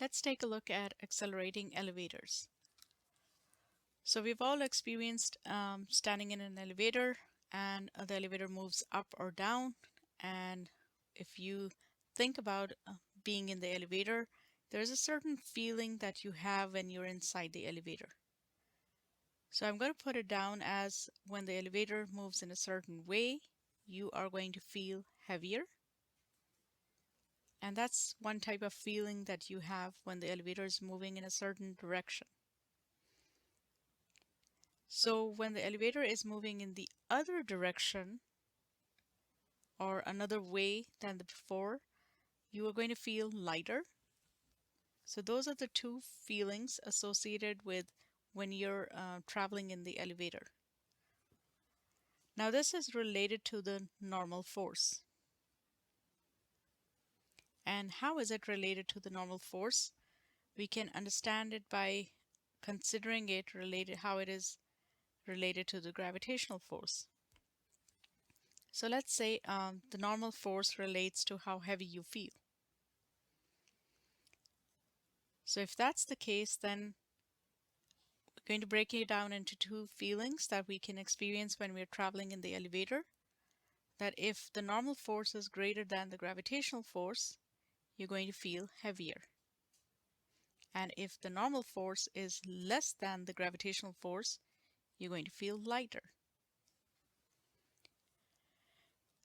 Let's take a look at accelerating elevators. So we've all experienced standing in an elevator and the elevator moves up or down. And if you think about being in the elevator, there's a certain feeling that you have when you're inside the elevator. So I'm going to put it down as when the elevator moves in a certain way, you are going to feel heavier. And that's one type of feeling that you have when the elevator is moving in a certain direction. So when the elevator is moving in the other direction or another way than the before, you are going to feel lighter. So those are the two feelings associated with when you're traveling in the elevator. Now this is related to the normal force. And how is it related to the normal force? We can understand it by considering it related, how it is related to the gravitational force. So let's say the normal force relates to how heavy you feel. So if that's the case, then we're going to break it down into two feelings that we can experience when we're traveling in the elevator. That if the normal force is greater than the gravitational force, you're going to feel heavier. And if the normal force is less than the gravitational force, you're going to feel lighter.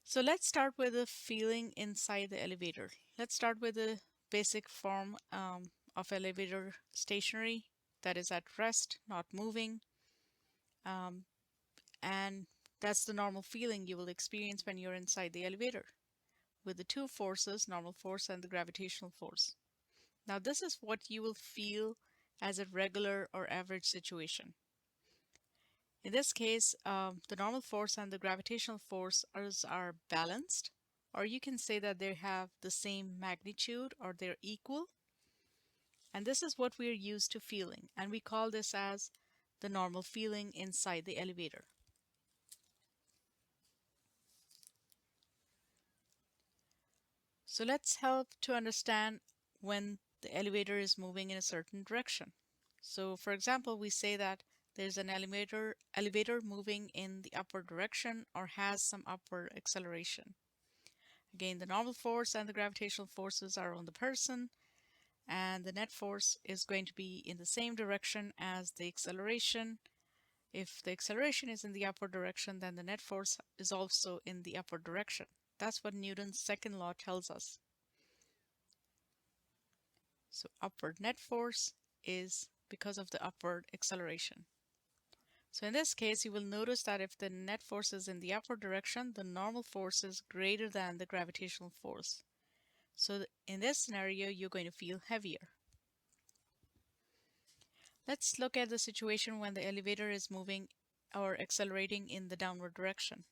So let's start with the feeling inside the elevator. Let's start with the basic form of elevator stationary, that is at rest, not moving. And that's the normal feeling you will experience when you're inside the elevator with the two forces, normal force and the gravitational force. Now this is what you will feel as a regular or average situation. In this case, the normal force and the gravitational force are balanced, or you can say that they have the same magnitude or they're equal. And this is what we're used to feeling, and we call this as the normal feeling inside the elevator. So let's help to understand when the elevator is moving in a certain direction. So for example, we say that there's an elevator moving in the upward direction or has some upward acceleration. Again, the normal force and the gravitational forces are on the person, and the net force is going to be in the same direction as the acceleration. If the acceleration is in the upward direction, then the net force is also in the upward direction. That's what Newton's second law tells us. So upward net force is because of the upward acceleration. So in this case, you will notice that if the net force is in the upward direction, the normal force is greater than the gravitational force. So in this scenario, you're going to feel heavier. Let's look at the situation when the elevator is moving or accelerating in the downward direction.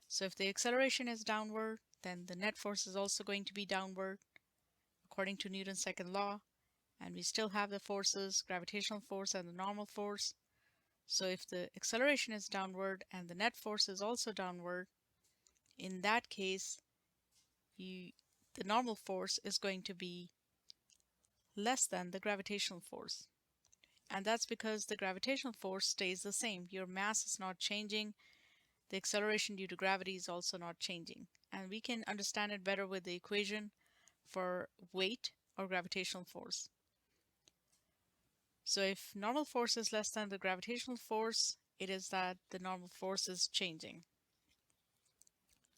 So if the acceleration is downward, then the net force is also going to be downward, according to Newton's second law. And we still have the forces, gravitational force and the normal force. So if the acceleration is downward and the net force is also downward, in that case, the normal force is going to be less than the gravitational force. And that's because the gravitational force stays the same. Your mass is not changing. The acceleration due to gravity is also not changing. And we can understand it better with the equation for weight or gravitational force. So if normal force is less than the gravitational force, it is that the normal force is changing.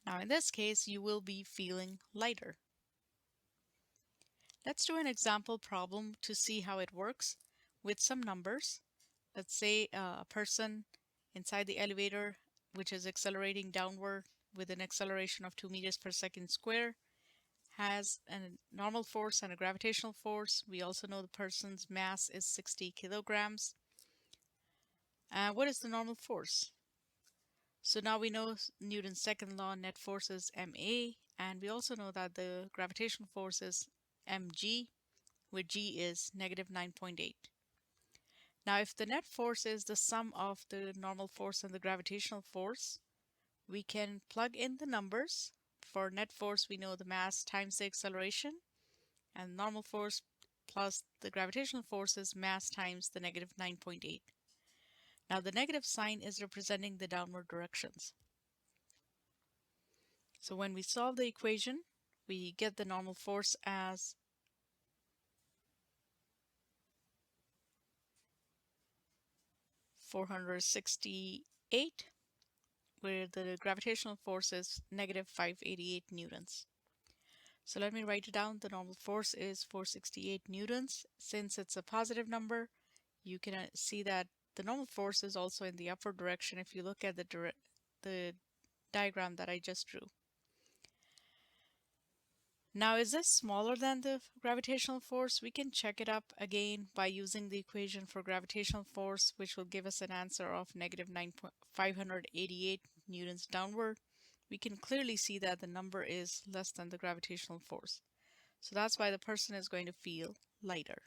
Now in this case, you will be feeling lighter. Let's do an example problem to see how it works with some numbers. Let's say a person inside the elevator, which is accelerating downward with an acceleration of 2 meters per second square, has a normal force and a gravitational force. We also know the person's mass is 60 kilograms. What is the normal force? So now we know Newton's second law, net force is ma, and we also know that the gravitational force is mg, where g is negative 9.8. Now if the net force is the sum of the normal force and the gravitational force, we can plug in the numbers. For net force, we know the mass times the acceleration, and normal force plus the gravitational force is mass times the negative 9.8. Now the negative sign is representing the downward directions. So when we solve the equation, we get the normal force as 468, where the gravitational force is negative 588 newtons. So let me write it down. The normal force is 468 newtons. Since it's a positive number, you can see that the normal force is also in the upward direction if you look at the diagram that I just drew. Now, is this smaller than the gravitational force? We can check it up again by using the equation for gravitational force, which will give us an answer of negative 588 newtons downward. We can clearly see that the number is less than the gravitational force. So that's why the person is going to feel lighter.